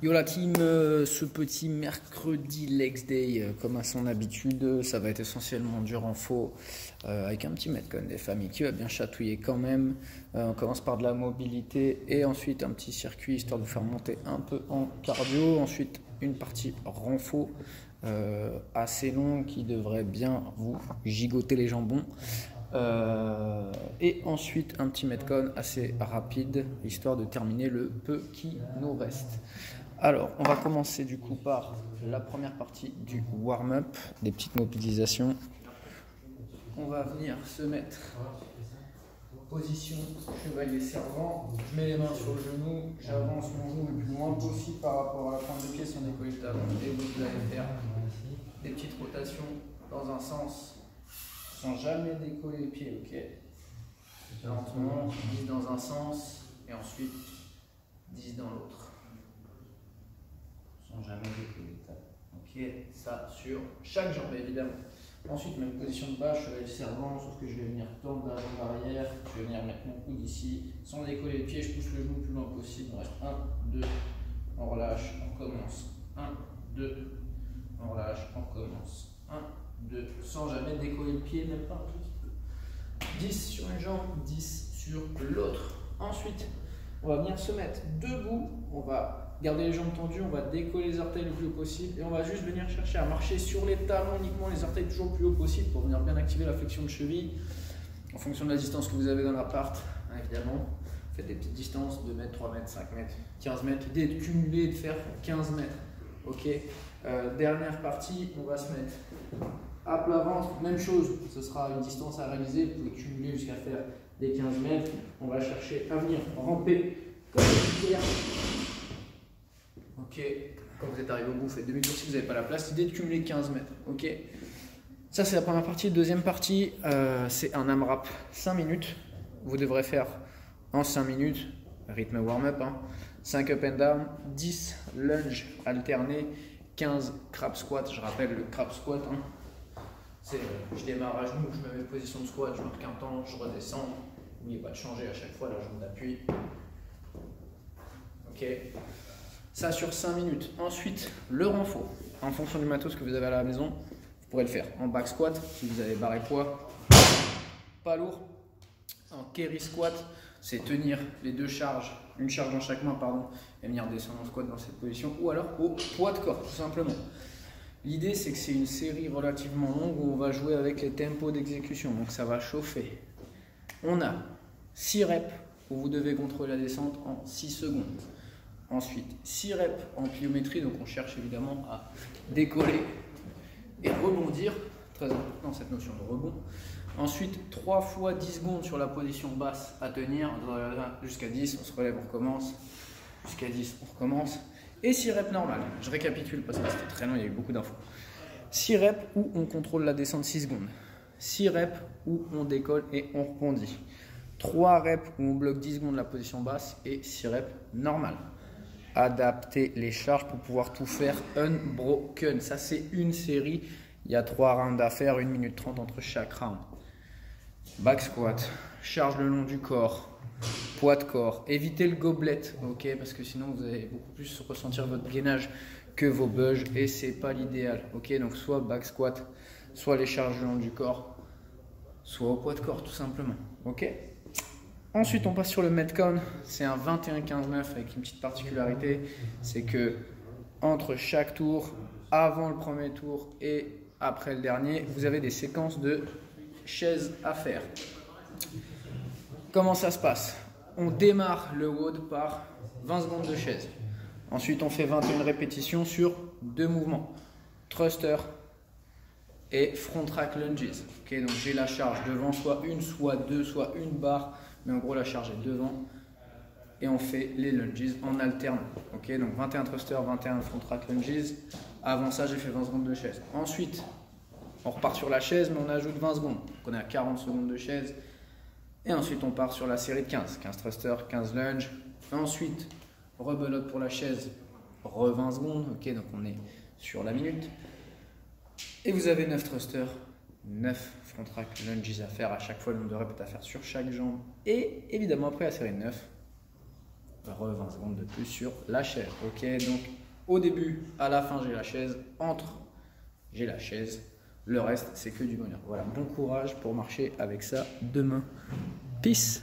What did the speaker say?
Yo la team, ce petit mercredi Legs Day, comme à son habitude, ça va être essentiellement du renfo avec un petit metcon des familles qui va bien chatouiller quand même. On commence par de la mobilité et ensuite un petit circuit histoire de vous faire monter un peu en cardio. Ensuite une partie renfo assez longue qui devrait bien vous gigoter les jambons. Et ensuite un petit metcon assez rapide histoire de terminer le peu qui nous reste. Alors on va commencer du coup par la première partie du warm-up, des petites mobilisations. On va venir se mettre position chevalier servant, je mets les mains sur le genou, j'avance mon genou le plus loin possible par rapport à la pointe de pied sans décoller le talon et vous allez faire des petites rotations dans un sens sans jamais décoller les pieds, ok? Lentement, 10 dans un sens et ensuite 10 dans l'autre. Sans jamais décoller le talon. Ok, ça sur chaque jambe évidemment. Ensuite, même position de base, cheval servant, sauf que je vais venir tendre la jambe arrière, je vais venir mettre mon coude ici, sans décoller les pieds, je pousse le genou le plus loin possible. On reste 1, 2, on relâche, on commence. 1, 2, on relâche, on commence. 1, 2, sans jamais décoller le pied, même pas un tout petit peu. 10 sur une jambe, 10 sur l'autre. Ensuite, on va venir se mettre debout, on va garder les jambes tendues, on va décoller les orteils le plus haut possible et on va juste venir chercher à marcher sur les talons uniquement, les orteils toujours le plus haut possible pour venir bien activer la flexion de cheville en fonction de la distance que vous avez dans l'appart, évidemment. Faites des petites distances, 2 mètres, 3 mètres, 5 mètres, 15 mètres. L'idée est de cumuler, de faire 15 mètres. Ok. Dernière partie, on va se mettre à plat ventre, même chose, ce sera une distance à réaliser, vous pouvez cumuler jusqu'à faire des 15 mètres. On va chercher à venir ramper comme une pierre. Ok, quand vous êtes arrivé au bout, faites demi-tour si vous n'avez pas la place. L'idée de cumuler 15 mètres. Ok, ça c'est la première partie. Deuxième partie, c'est un AMRAP 5 minutes. Vous devrez faire en 5 minutes, rythme warm-up, 5 up and down, 10 lunge alternés, 15 crab squat. Je rappelle le crab squat. C'est je démarre à genoux, je me mets en position de squat, je marque un temps, je redescends. N'oubliez pas de changer à chaque fois la jambe d'appui. Ok. Ça sur 5 minutes. Ensuite, le renfort. En fonction du matos que vous avez à la maison, vous pourrez le faire en back squat si vous avez barre et poids. Pas lourd. En carry squat, c'est tenir les deux charges, une charge dans chaque main, pardon, et venir descendre en squat dans cette position. Ou alors au poids de corps, tout simplement. L'idée, c'est que c'est une série relativement longue où on va jouer avec les tempos d'exécution. Donc ça va chauffer. On a 6 reps où vous devez contrôler la descente en 6 secondes. Ensuite, 6 reps en pliométrie, donc on cherche évidemment à décoller et rebondir, très important cette notion de rebond. Ensuite, 3 fois 10 secondes sur la position basse à tenir, jusqu'à 10, on se relève, on recommence, jusqu'à 10, on recommence. Et 6 reps normales, je récapitule parce que c'était très long, il y a eu beaucoup d'infos. 6 reps où on contrôle la descente 6 secondes, 6 reps où on décolle et on rebondit, 3 reps où on bloque 10 secondes la position basse et 6 reps normales. Adapter les charges pour pouvoir tout faire unbroken. Ça, c'est une série. Il y a 3 rounds à faire, 1 minute 30 entre chaque round. Back squat, charge le long du corps, poids de corps. Évitez le gobelet, ok, parce que sinon vous allez beaucoup plus ressentir votre gainage que vos budges et c'est pas l'idéal. Ok, donc soit back squat, soit les charges le long du corps, soit au poids de corps tout simplement. Ok. Ensuite, on passe sur le metcon, c'est un 21-15-9 avec une petite particularité, c'est que entre chaque tour, avant le premier tour et après le dernier, vous avez des séquences de chaises à faire. Comment ça se passe? On démarre le WOD par 20 secondes de chaise. Ensuite, on fait 21 répétitions sur 2 mouvements, thruster et front rack lunges. Okay, donc j'ai la charge devant, soit une, soit deux, soit une barre. Mais en gros, la charge est devant et on fait les lunges en alterne. Ok, donc 21 thruster, 21 front rack lunges. Avant ça, j'ai fait 20 secondes de chaise. Ensuite, on repart sur la chaise, mais on ajoute 20 secondes. Donc on est à 40 secondes de chaise. Et ensuite, on part sur la série de 15. 15 thruster, 15 lunges. Ensuite, rebelote pour la chaise, 20 secondes. Ok, donc on est sur la minute. Et vous avez 9 thrusters. 9 front rack lunges à faire à chaque fois, le nombre de reps à faire sur chaque jambe. Et évidemment, après la série 9, 20 secondes de plus sur la chaise. Ok, donc au début, à la fin, j'ai la chaise. Entre, j'ai la chaise. Le reste, c'est que du bonheur. Voilà, bon courage pour marcher avec ça demain. Peace.